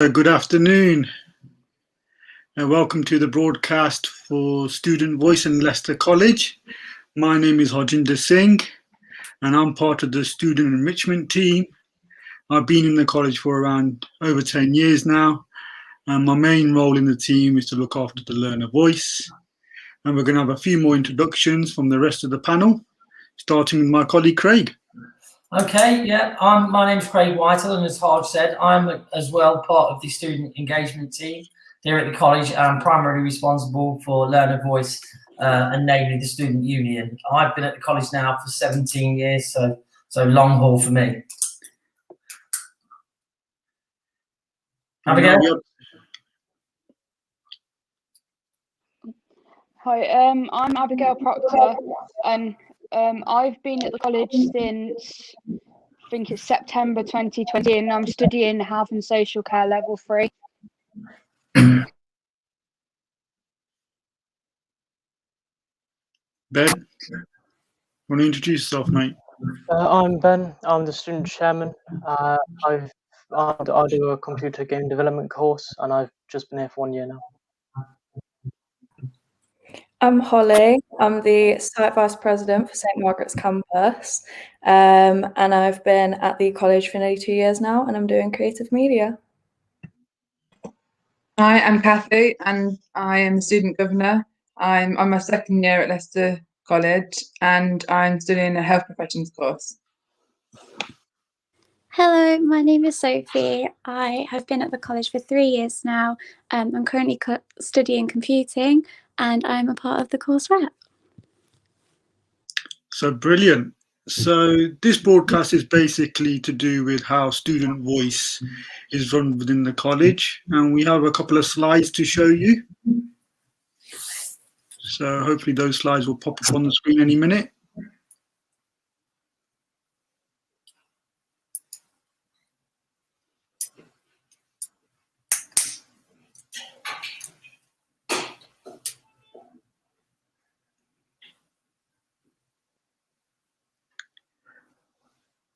Good afternoon, and welcome to the broadcast for Student Voice in Leicester College. My name is Harjinder Singh, and I'm part of the Student Enrichment team. I've been in the college for around over 10 years now, and my main role in the team is to look after the learner voice. And we're going to have a few more introductions from the rest of the panel, starting with my colleague Craig. Okay, yeah, my name's Craig Whitehall, and as Harj said, I'm as well part of the student engagement team here at the college. I'm primarily responsible for learner voice and namely the student union. I've been at the college now for 17 years, so long haul for me. Abigail? Hi, I'm Abigail Proctor, and I've been at the college since I think it's September 2020, and I'm studying Health and Social Care Level 3. Ben, want to introduce yourself, mate? I'm Ben. I'm the student chairman. I do a computer game development course, and I've just been here for 1 year now. I'm Holly. I'm the site vice president for St Margaret's campus, and I've been at the college for nearly 2 years now, and I'm doing creative media. Hi, I'm Kathy, and I am the student governor. I'm on my second year at Leicester College, and I'm studying a health professions course. Hello, my name is Sophie. I have been at the college for 3 years now. I'm currently studying computing, and I'm a part of the course rep. So brilliant. So this broadcast is basically to do with how student voice is run within the college, and we have a couple of slides to show you. So hopefully those slides will pop up on the screen any minute.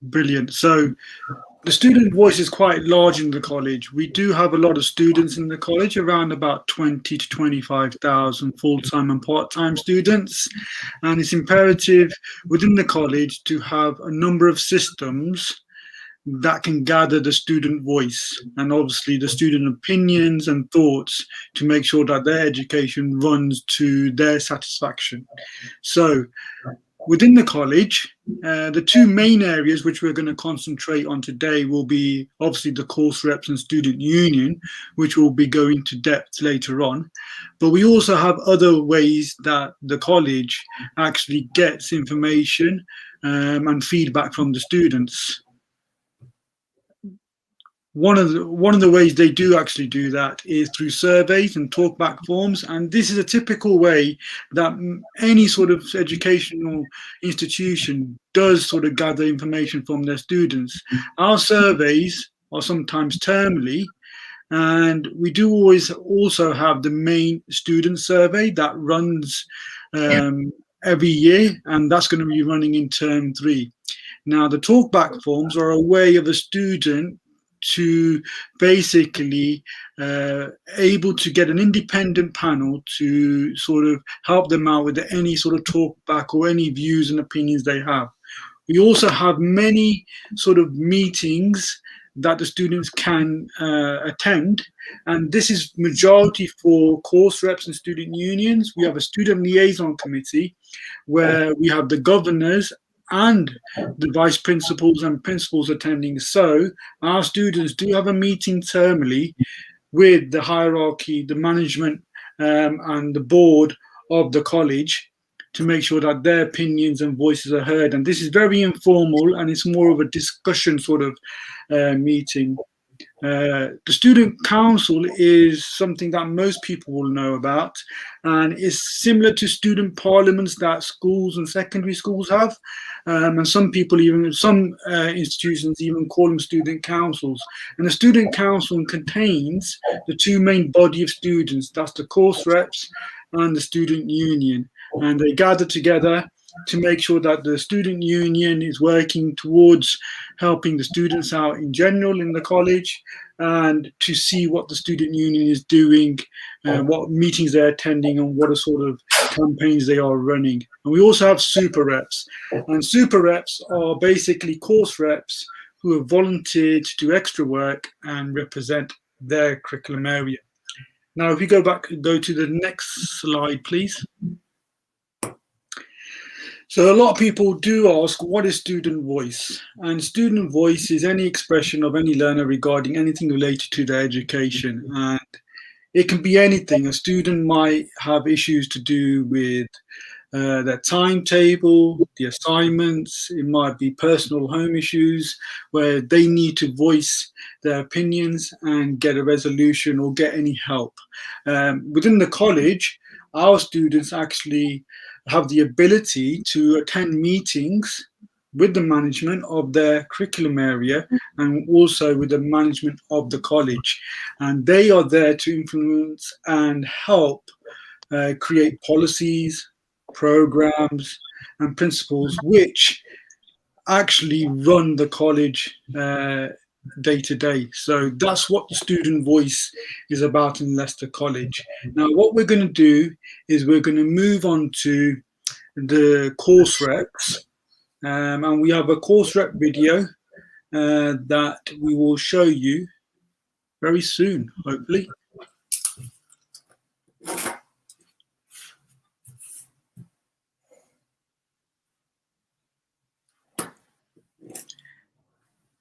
Brilliant. So the student voice is quite large in the college. We do have a lot of students in the college, around about 20 to 25,000 full-time and part-time students. And it's imperative within the college to have a number of systems that can gather the student voice and obviously the student opinions and thoughts to make sure that their education runs to their satisfaction. So within the college, the two main areas which we're going to concentrate on today will be obviously the course reps and student union, which will be going to depth later on. But we also have other ways that the college actually gets information and feedback from the students. One of the ways they do actually do that is through surveys and talkback forms, and this is a typical way that any sort of educational institution does sort of gather information from their students. Our surveys are sometimes termly, and we do always also have the main student survey that runs every year, and that's going to be running in term 3. Now, the talkback forms are a way of a student to basically able to get an independent panel to sort of help them out with any sort of talk back or any views and opinions they have. We also have many sort of meetings that the students can attend, and this is majority for course reps and student unions. We have a student liaison committee where we have the governors and the vice principals and principals attending. So our students do have a meeting termly with the hierarchy, the management and the board of the college to make sure that their opinions and voices are heard. And this is very informal, and it's more of a discussion sort of meeting. The student council is something that most people will know about, and is similar to student parliaments that schools and secondary schools have, and some institutions even call them student councils. And the student council contains the two main body of students, that's the course reps and the student union, and they gather together to make sure that the student union is working towards helping the students out in general in the college, and to see what the student union is doing, what meetings they're attending, and what sort of campaigns they are running. And we also have super reps. And super reps are basically course reps who have volunteered to do extra work and represent their curriculum area. Now, if we go to the next slide, please. So a lot of people do ask, what is student voice? And student voice is any expression of any learner regarding anything related to their education. And it can be anything. A student might have issues to do with their timetable, the assignments. It might be personal home issues where they need to voice their opinions and get a resolution or get any help. Within the college, our students actually have the ability to attend meetings with the management of their curriculum area and also with the management of the college. And they are there to influence and help create policies, programs, and principles which actually run the college day to day. So that's what the student voice is about in Leicester College. Now, what we're going to do is we're going to move on to the course reps, and we have a course rep video that we will show you very soon, hopefully.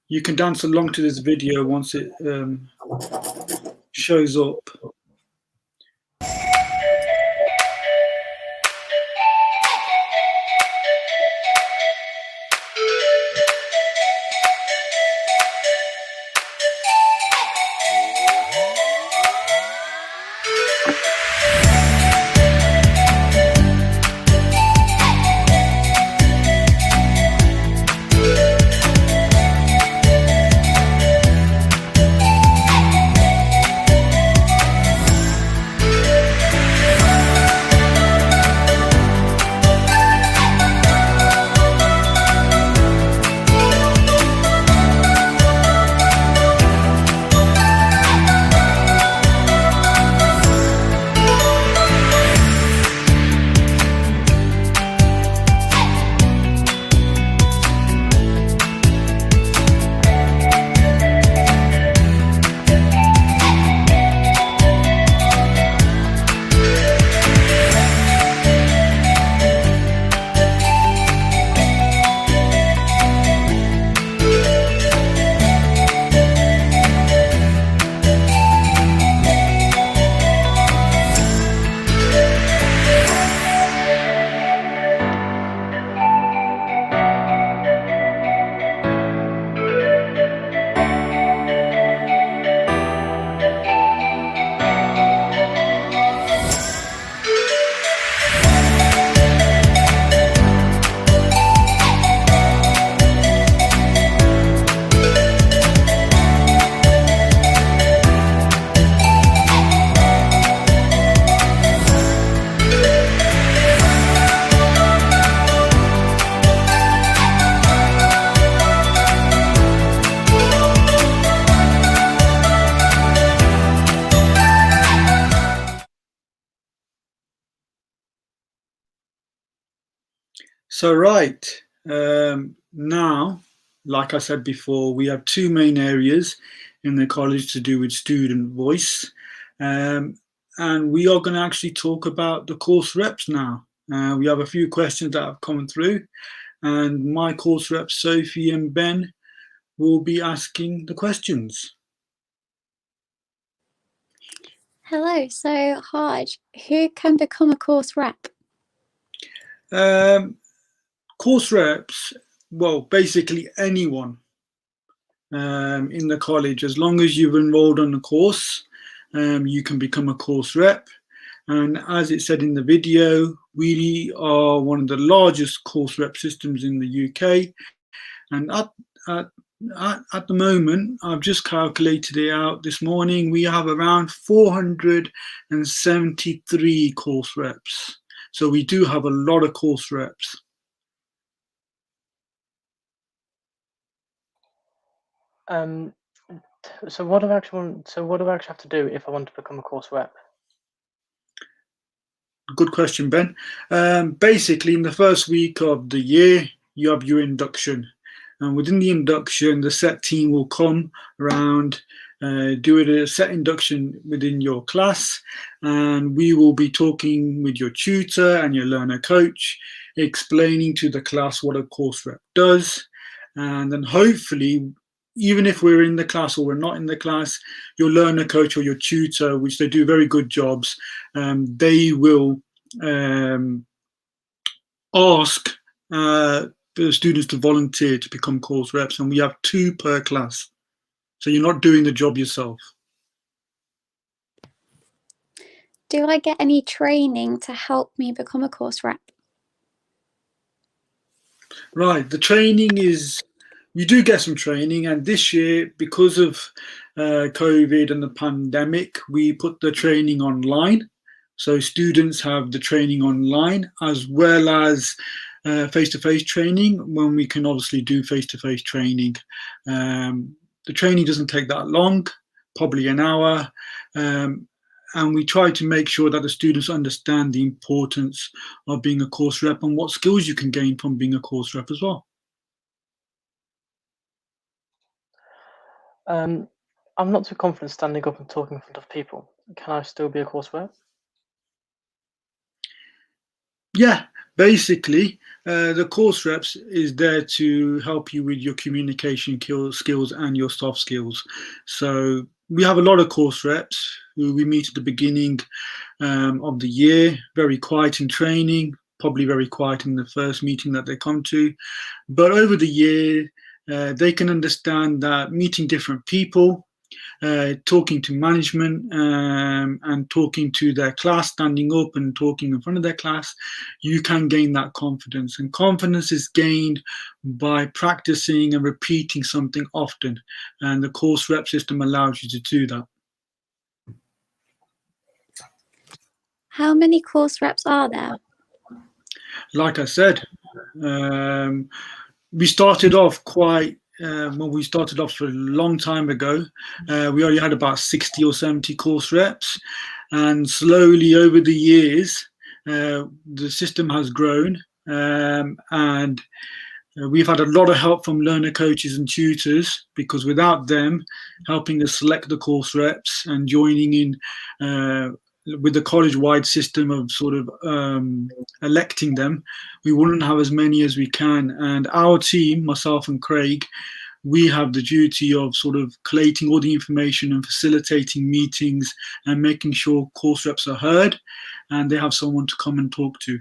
You can dance along to this video once it shows up. So right, now, like I said before, we have two main areas in the college to do with student voice. And we are going to actually talk about the course reps now. We have a few questions that have come through, and my course reps, Sophie and Ben, will be asking the questions. Hello, so Harj, who can become a course rep? Course reps, well, basically anyone in the college, as long as you've enrolled on the course, you can become a course rep. And as it said in the video, we are one of the largest course rep systems in the UK. And at the moment, I've just calculated it out this morning, we have around 473 course reps. So we do have a lot of course reps. So what do I actually have to do if I want to become a course rep? Good question, Ben. Basically, in the first week of the year, you have your induction. And within the induction, the set team will come around, do a set induction within your class, and we will be talking with your tutor and your learner coach, explaining to the class what a course rep does. And then hopefully, even if we're in the class or we're not in the class, your learner coach or your tutor, which they do very good jobs, they will ask the students to volunteer to become course reps, and we have 2 per class. So you're not doing the job yourself. Do I get any training to help me become a course rep? Right, the training is, you do get some training, and this year, because of COVID and the pandemic, we put the training online. So students have the training online as well as face-to-face training when we can obviously do face-to-face training. The training doesn't take that long, probably an hour. And we try to make sure that the students understand the importance of being a course rep and what skills you can gain from being a course rep as well. I'm not too confident standing up and talking in front of people. Can I still be a course rep? Yeah, basically, the course reps is there to help you with your communication skills and your soft skills. So we have a lot of course reps who we meet at the beginning of the year, very quiet in training, probably very quiet in the first meeting that they come to. But over the year, they can understand that meeting different people, talking to management and talking to their class, standing up and talking in front of their class, you can gain that confidence. And confidence is gained by practicing and repeating something often. And the course rep system allows you to do that. How many course reps are there? Like I said, we started off we started off a long time ago. We already had about 60 or 70 course reps, and slowly over the years, the system has grown, and we've had a lot of help from learner coaches and tutors, because without them helping us select the course reps and joining in with the college-wide system of sort of electing them, we wouldn't have as many as we can. And our team, myself and Craig, we have the duty of sort of collating all the information and facilitating meetings and making sure course reps are heard and they have someone to come and talk to.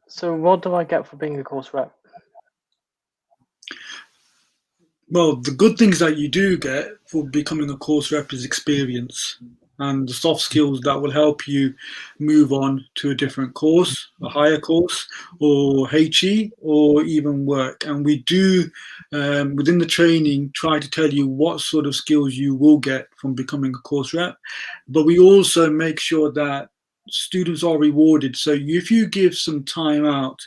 So what do I get for being a course rep? Well, the good things that you do get for becoming a course rep is experience and the soft skills that will help you move on to a different course, a higher course, or HE, or even work. And we do, within the training, try to tell you what sort of skills you will get from becoming a course rep. But we also make sure that students are rewarded. So if you give some time out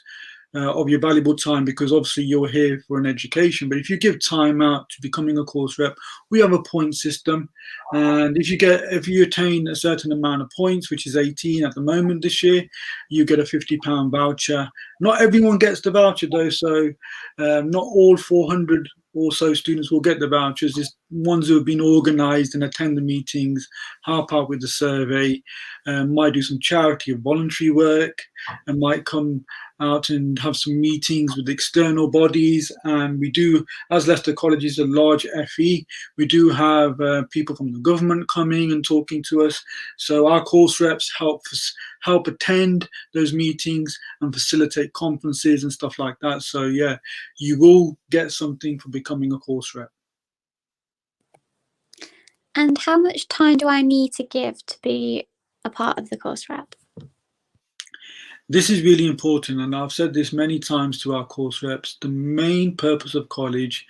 of your valuable time, because obviously you're here for an education, but if you give time out to becoming a course rep, we have a point system, and if you attain a certain amount of points, which is 18 at the moment this year, you get a £50 voucher. Not everyone gets the voucher though, so not all 400 or so students will get the vouchers. It's ones who have been organised and attend the meetings, help out with the survey, might do some charity or voluntary work, and might come out and have some meetings with external bodies. And we do, as Leicester College is a large FE, we do have people from the government coming and talking to us. So our course reps help attend those meetings and facilitate conferences and stuff like that. So yeah, you will get something for becoming a course rep. And how much time do I need to give to be a part of the course rep? This is really important, and I've said this many times to our course reps. The main purpose of college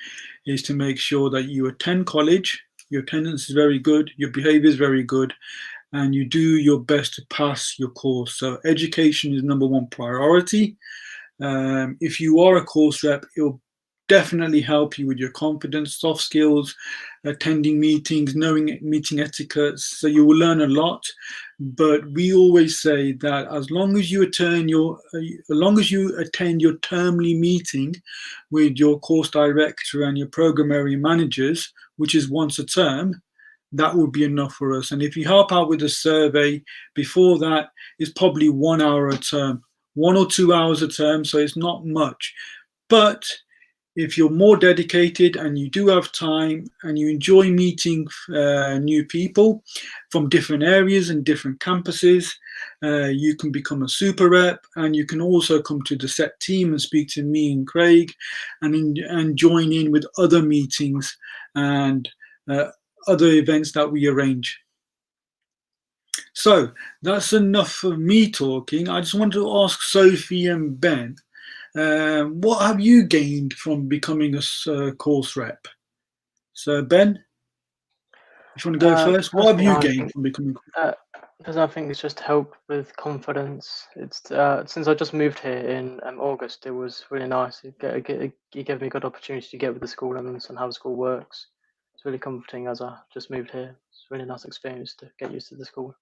is to make sure that you attend college, your attendance is very good, your behavior is very good, and you do your best to pass your course. So education is number one priority. If you are a course rep, it'll definitely help you with your confidence, soft skills, attending meetings, knowing meeting etiquette. So you will learn a lot. But we always say that as long as you attend your termly meeting with your course director and your program area managers, which is once a term, that would be enough for us. And if you help out with a survey before that, it's probably 1 hour a term, 1 or 2 hours a term, so it's not much. But if you're more dedicated and you do have time and you enjoy meeting new people from different areas and different campuses, you can become a super rep, and you can also come to the set team and speak to me and Craig and join in with other meetings and other events that we arrange. So that's enough of me talking. I just wanted to ask Sophie and Ben, what have you gained from becoming a course rep? So Ben, if you want to go first, what have you gained from becoming? Because I think it's just helped with confidence. It's since I just moved here in August, it was really nice. It gave me a good opportunity to get with the school and understand how the school works. It's really comforting as I just moved here. It's a really nice experience to get used to the school.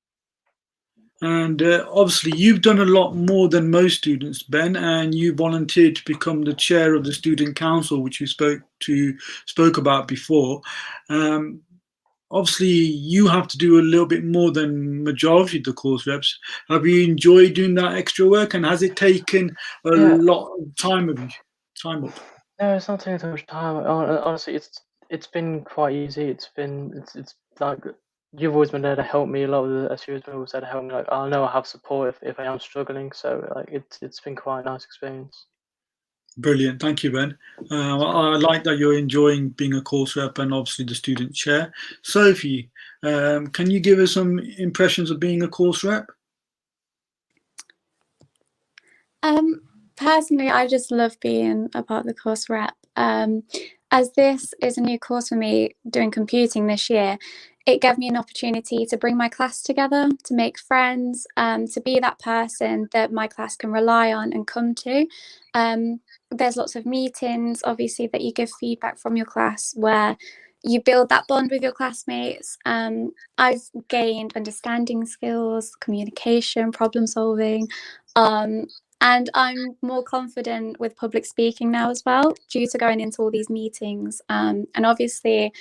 And obviously, you've done a lot more than most students, Ben, and you volunteered to become the chair of the student council, which you spoke about before. Obviously, you have to do a little bit more than majority of the course reps. Have you enjoyed doing that extra work, and has it taken a lot of time of you? Time up? No, it's not taking too much time. Honestly, it's been quite easy. It's like you've always been there to help me. A lot of the SUs have always there to help me. Like I know I have support if I am struggling. So like it's been quite a nice experience. Brilliant, thank you, Ben. I like that you're enjoying being a course rep and obviously the student chair. Sophie, can you give us some impressions of being a course rep? Personally, I just love being a part of the course rep. As this is a new course for me doing computing this year, it gave me an opportunity to bring my class together, to make friends, to be that person that my class can rely on and come to. There's lots of meetings, obviously, that you give feedback from your class where you build that bond with your classmates. I've gained understanding skills, communication, problem solving, and I'm more confident with public speaking now as well, due to going into all these meetings. And obviously,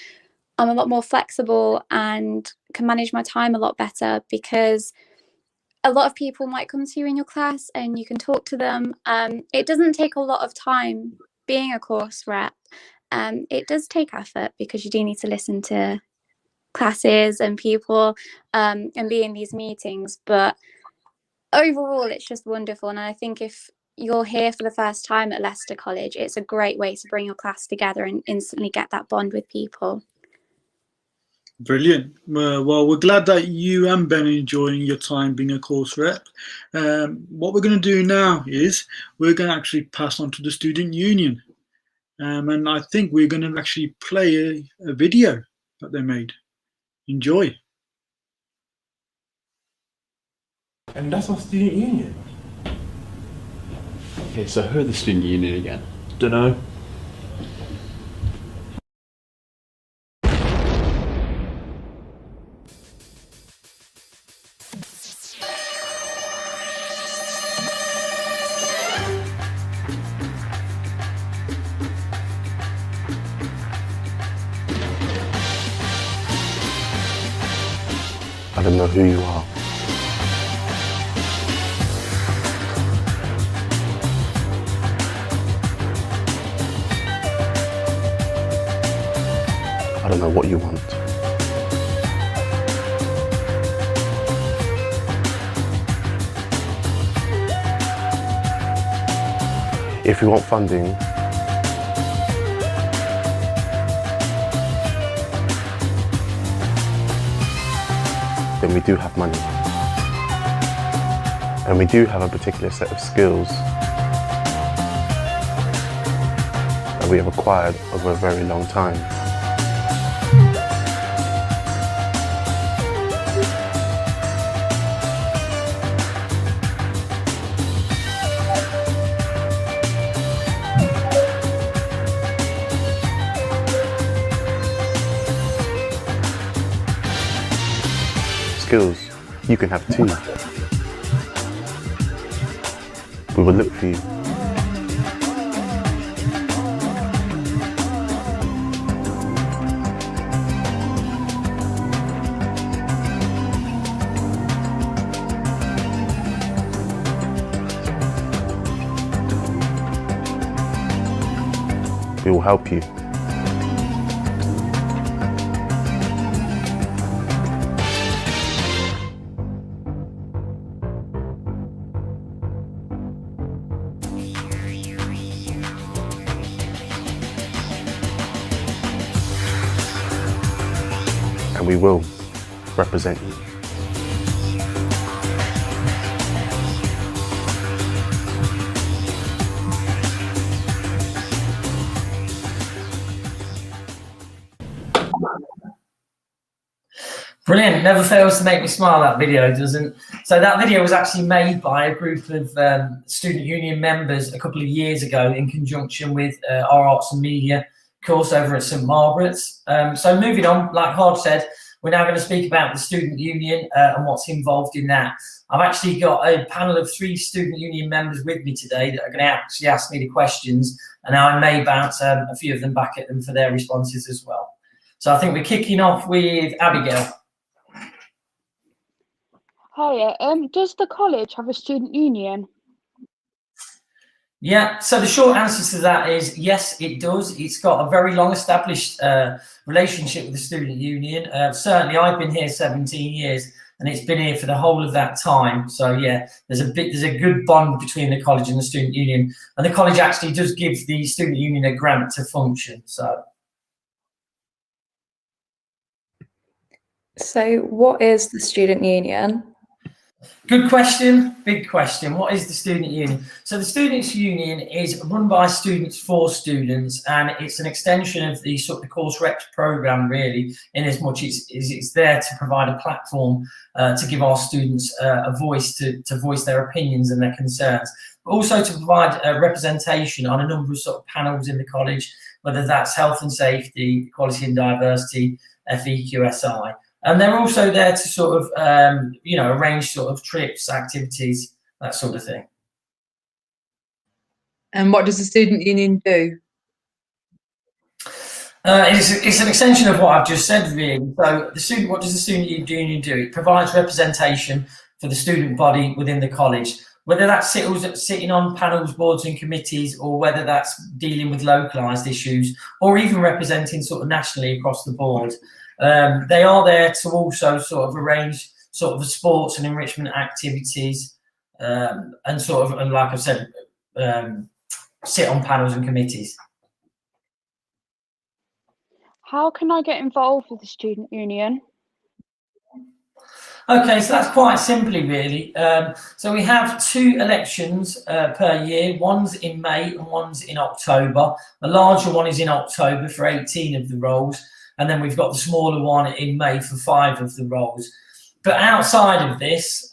I'm a lot more flexible and can manage my time a lot better, because a lot of people might come to you in your class and you can talk to them. It doesn't take a lot of time being a course rep. It does take effort, because you do need to listen to classes and people and be in these meetings. But overall, it's just wonderful. And I think if you're here for the first time at Leicester College, it's a great way to bring your class together and instantly get that bond with people. Brilliant. Well, we're glad that you and Ben are enjoying your time being a course rep. What we're going to do now is we're going to actually pass on to the student union. And I think we're going to actually play a video that they made. Enjoy. And that's our student union. Okay, so who are the student union again? Dunno. I don't know who you are. I don't know what you want. If you want funding, then we do have money. And we do have a particular set of skills that we have acquired over a very long time. skills, you can have too. We will look for you. We will help you. And we will represent you. Brilliant. Never fails to make me smile, that video, doesn't. So that video was actually made by a group of student union members a couple of years ago in conjunction with our arts and media course over at St Margaret's. So moving on, like Hard said, we're now going to speak about the student union and what's involved in that. I've actually got a panel of 3 student union members with me today that are going to actually ask me the questions, and I may bounce a few of them back at them for their responses as well. So I think we're kicking off with Abigail. Hiya. Does the college have a student union? Yeah, so the short answer to that is yes, it does. It's got a very long established relationship with the student union. Certainly, I've been here 17 years, and it's been here for the whole of that time. So yeah, there's a good bond between the college and the student union, and the college actually does give the student union a grant to function. So what is the student union? Good question, big question. What is the student union? So the students' union is run by students for students, and it's an extension of the sort of course reps program, really, in as much as it's there to provide a platform to give our students a voice to voice their opinions and their concerns, but also to provide representation on a number of sort of panels in the college, whether that's health and safety, equality and diversity, FEQSI. And they're also there to sort of, arrange sort of trips, activities, that sort of thing. And what does the student union do? It's an extension of what I've just said, really. So what does the student union do? It provides representation for the student body within the college, whether that's sitting on panels, boards and committees, or whether that's dealing with localised issues, or even representing sort of nationally across the board. They are there to also sort of arrange sort of sports and enrichment activities, and like I said, sit on panels and committees. How can I get involved with the student union? Okay, so that's quite simply, really. So we have 2 elections per year. One's in May and one's in October. The larger one is in October for 18 of the roles. And then we've got the smaller one in May for 5 of the roles. But outside of this,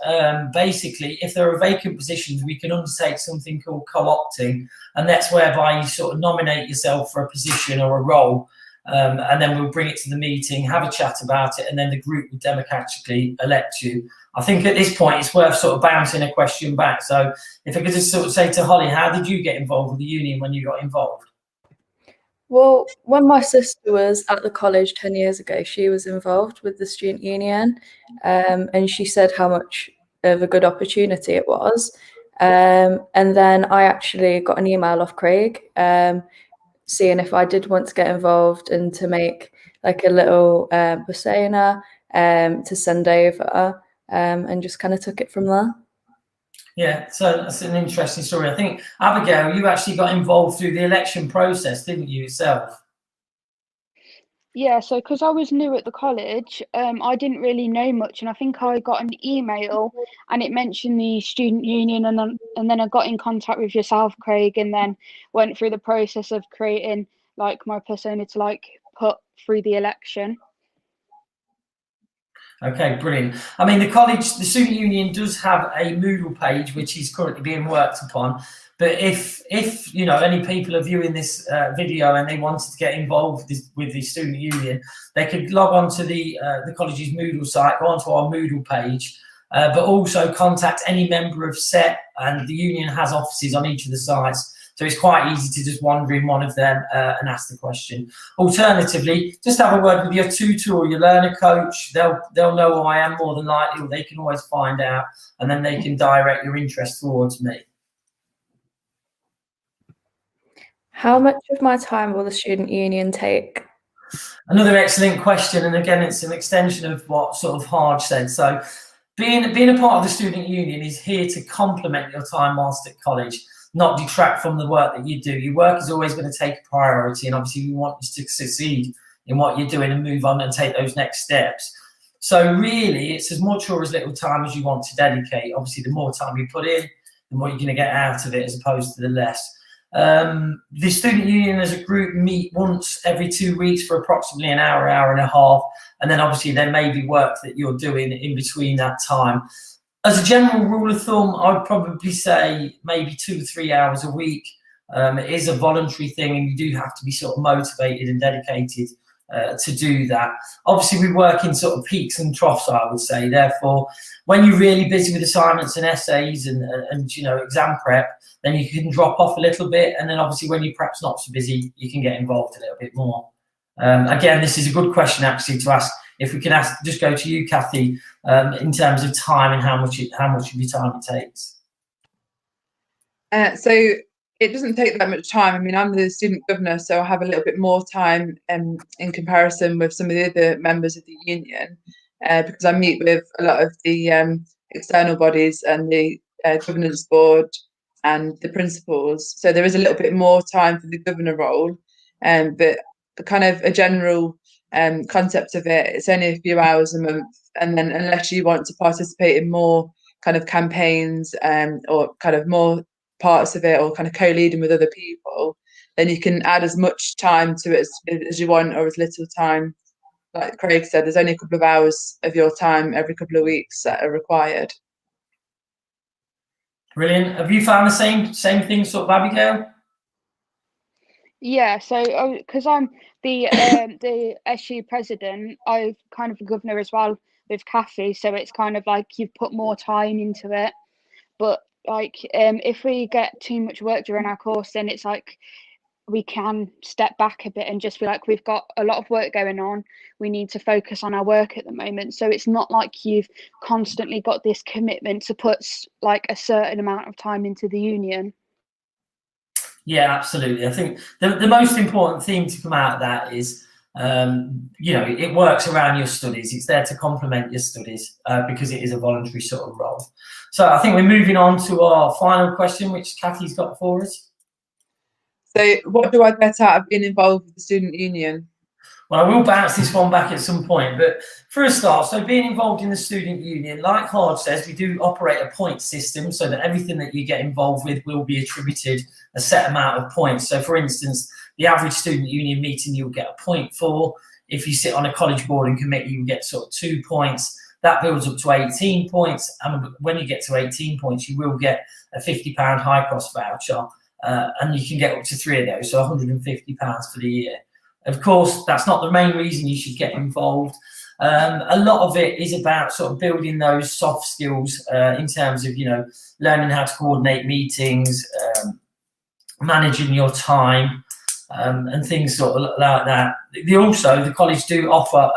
basically, if there are vacant positions, we can undertake something called co-opting. And that's whereby you sort of nominate yourself for a position or a role. And then we'll bring it to the meeting, have a chat about it, and then the group will democratically elect you. I think at this point, it's worth sort of bouncing a question back. So if I could just sort of say to Holly, how did you get involved with the union when you got involved? Well, when my sister was at the college 10 years ago, she was involved with the student union, and she said how much of a good opportunity it was. And then I actually got an email off Craig seeing if I did want to get involved and to make like a little persona to send over, and just kind of took it from there. Yeah, so that's an interesting story. I think, Abigail, you actually got involved through the election process, didn't you, yourself? Yeah, so because I was new at the college, I didn't really know much, and I think I got an email and it mentioned the student union, and then I got in contact with yourself, Craig, and then went through the process of creating like my persona to like put through the election. Okay, brilliant. I mean, the student union does have a Moodle page, which is currently being worked upon, But if you know, any people are viewing this video and they wanted to get involved with the student union, they could log on to the college's Moodle site, go onto our Moodle page, but also contact any member of SET, and the union has offices on each of the sites. So it's quite easy to just wander in one of them and ask the question. Alternatively, just have a word with your tutor or your learner coach. They'll know who I am more than likely, or they can always find out, and then they can direct your interest towards me. How much of my time will the student union take? Another excellent question, and again, it's an extension of what sort of Harj said. So being a part of the student union is here to complement your time whilst at college, not detract from the work that you do. Your work is always going to take a priority, and obviously we want you to succeed in what you're doing and move on and take those next steps. So really, it's as much or as little time as you want to dedicate. Obviously, the more time you put in, the more you're going to get out of it, as opposed to the less. The student union as a group meet once every 2 weeks for approximately an hour, hour and a half, and then obviously there may be work that you're doing in between that time. As a general rule of thumb, I would probably say maybe 2 to 3 hours a week. It is a voluntary thing, and you do have to be sort of motivated and dedicated to do that. Obviously, we work in sort of peaks and troughs, I would say. Therefore, when you're really busy with assignments and essays and you know, exam prep, then you can drop off a little bit. And then obviously when you're perhaps not so busy, you can get involved a little bit more. Again, this is a good question actually to ask. If we can just go to you, Kathy, in terms of time and how much of your time it takes. So it doesn't take that much time. I mean, I'm the student governor, so I have a little bit more time in comparison with some of the other members of the union, because I meet with a lot of the external bodies and the governance board and the principals. So there is a little bit more time for the governor role, but the kind of a general concept of it, it's only a few hours a month. And then unless you want to participate in more kind of campaigns or kind of more parts of it, or kind of co-leading with other people, then you can add as much time to it as you want, or as little time. Like Craig said, there's only a couple of hours of your time every couple of weeks that are required. Brilliant. Have you found the same thing, sort of, Abigail? Yeah, so because I'm the SU president, I'm kind of a governor as well with Kathy, so it's kind of like you've put more time into it. But like if we get too much work during our course, then it's like we can step back a bit and just be like, we've got a lot of work going on, we need to focus on our work at the moment. So it's not like you've constantly got this commitment to put like a certain amount of time into the union. Yeah, absolutely. I think the most important thing to come out of that is, you know, it works around your studies. It's there to complement your studies because it is a voluntary sort of role. So I think we're moving on to our final question, which Kathy's got for us. So what do I get out of being involved with the student union? Well, I will bounce this one back at some point, but for a start, so being involved in the student union, like Harj says, we do operate a point system so that everything that you get involved with will be attributed a set amount of points. So for instance, the average student union meeting you'll get a point for. If you sit on a college board and committee, you get sort of 2 points. That builds up to 18 points. And when you get to 18 points, you will get a £50 high cost voucher. And you can get up to 3 of those, so £150 for the year. Of course, that's not the main reason you should get involved. A lot of it is about sort of building those soft skills in terms of, you know, learning how to coordinate meetings, managing your time, and things sort of like that. The college do offer,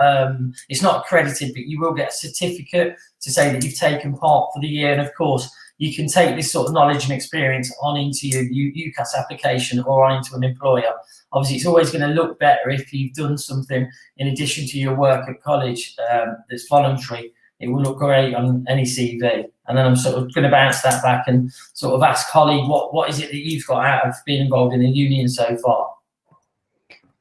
it's not accredited, but you will get a certificate to say that you've taken part for the year. And of course, you can take this sort of knowledge and experience on into your UCAS application or on into an employer. Obviously, it's always going to look better if you've done something in addition to your work at college that's voluntary. It will look great on any CV. And then I'm sort of going to bounce that back and sort of ask Holly, what is it that you've got out of being involved in the union so far?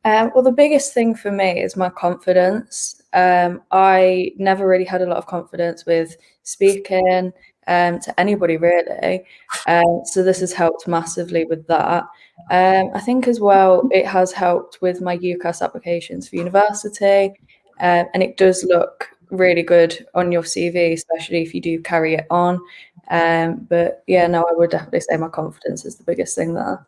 Well, the biggest thing for me is my confidence. I never really had a lot of confidence with speaking to anybody really. So this has helped massively with that. I think as well, it has helped with my UCAS applications for university. And it does look really good on your CV, especially if you do carry it on. But yeah, no, I would definitely say my confidence is the biggest thing there.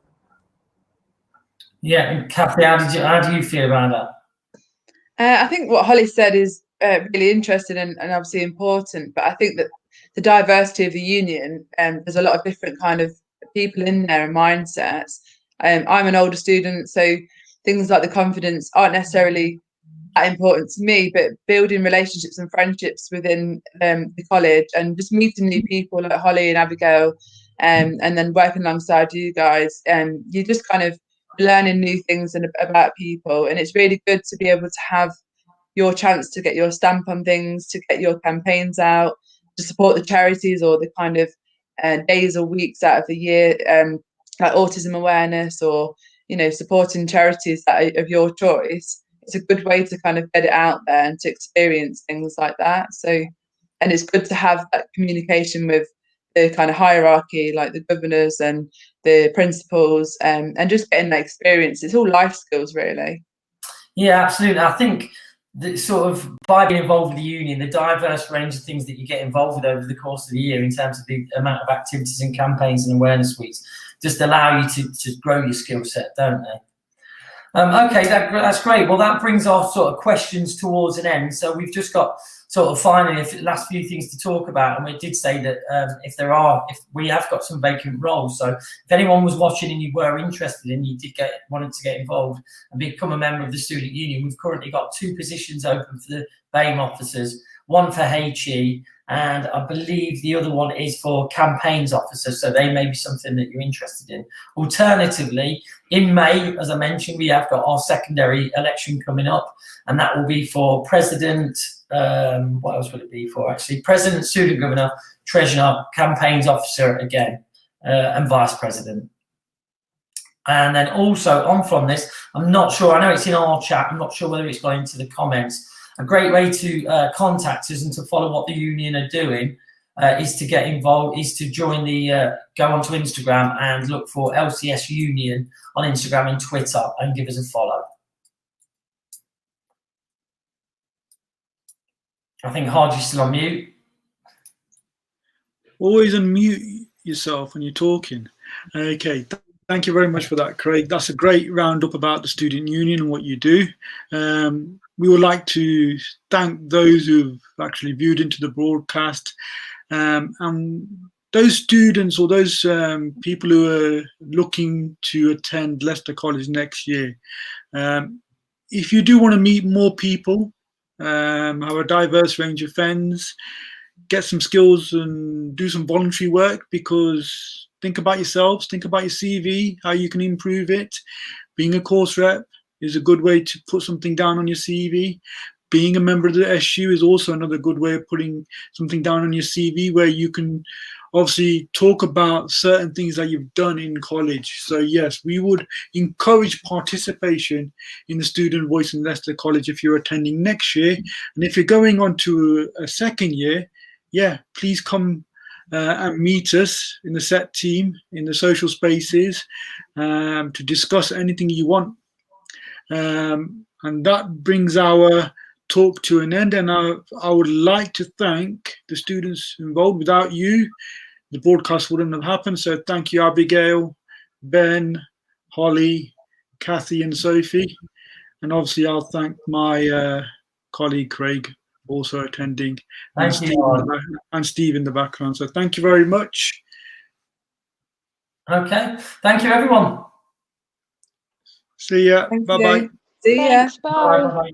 Yeah, and Kathy, how do you feel about that? I think what Holly said is really interesting and obviously important, but I think that the diversity of the union, there's a lot of different kind of people in there and mindsets. I'm an older student, so things like the confidence aren't necessarily that important to me, but building relationships and friendships within the college and just meeting new people like Holly and Abigail, and then working alongside you guys, you just kind of learning new things about people, and it's really good to be able to have your chance to get your stamp on things, to get your campaigns out, to support the charities or the kind of days or weeks out of the year, like autism awareness, or supporting charities that are of your choice. It's a good way to kind of get it out there and to experience things like that. So, and it's good to have that communication with the kind of hierarchy, like the governors and the principals, and just getting that experience. It's all life skills, really. Yeah, absolutely. I think that sort of by being involved with the union, the diverse range of things that you get involved with over the course of the year in terms of the amount of activities and campaigns and awareness weeks just allow you to grow your skill set, don't they? Okay, that's great. Well, that brings our sort of questions towards an end. So we've just got sort of finally the last few things to talk about, and we did say that if we have got some vacant roles, so if anyone was watching and you were interested and you wanted to get involved and become a member of the student union, we've currently got 2 positions open for the BAME officers, one for HE, and I believe the other one is for campaigns officer, so they may be something that you're interested in. Alternatively, in May, as I mentioned, we have got our secondary election coming up, and that will be for president, what else will it be for actually? President, student governor, treasurer, campaigns officer again, and vice president. And then also on from this, I'm not sure, I know it's in our chat, I'm not sure whether it's going to the comments. A great way to contact us and to follow what the union are doing is to get involved, is to join go onto Instagram and look for LCS Union on Instagram and Twitter and give us a follow. I think Hardy's still on mute. Always unmute yourself when you're talking. Okay. Thank you very much for that, Craig. That's a great roundup about the student union and what you do. We would like to thank those who've actually viewed into the broadcast, and those students or those people who are looking to attend Leicester College next year. If you do want to meet more people, have a diverse range of friends, get some skills and do some voluntary work, because think about yourselves, think about your CV, how you can improve it. Being a course rep is a good way to put something down on your CV. Being a member of the SU is also another good way of putting something down on your CV, where you can obviously talk about certain things that you've done in college. So yes, we would encourage participation in the Student Voice in Leicester College if you're attending next year. And if you're going on to a second year, yeah, please come and meet us in the set team, in the social spaces, to discuss anything you want. And that brings our talk to an end. And I would like to thank the students involved. Without you, the broadcast wouldn't have happened. So thank you, Abigail, Ben, Holly, Kathy, and Sophie. And obviously, I'll thank my colleague, Craig, also attending, and Steve in the background. So thank you very much. Okay, thank you, everyone. See ya. Bye-bye. See ya. Thanks, bye. Bye. Bye.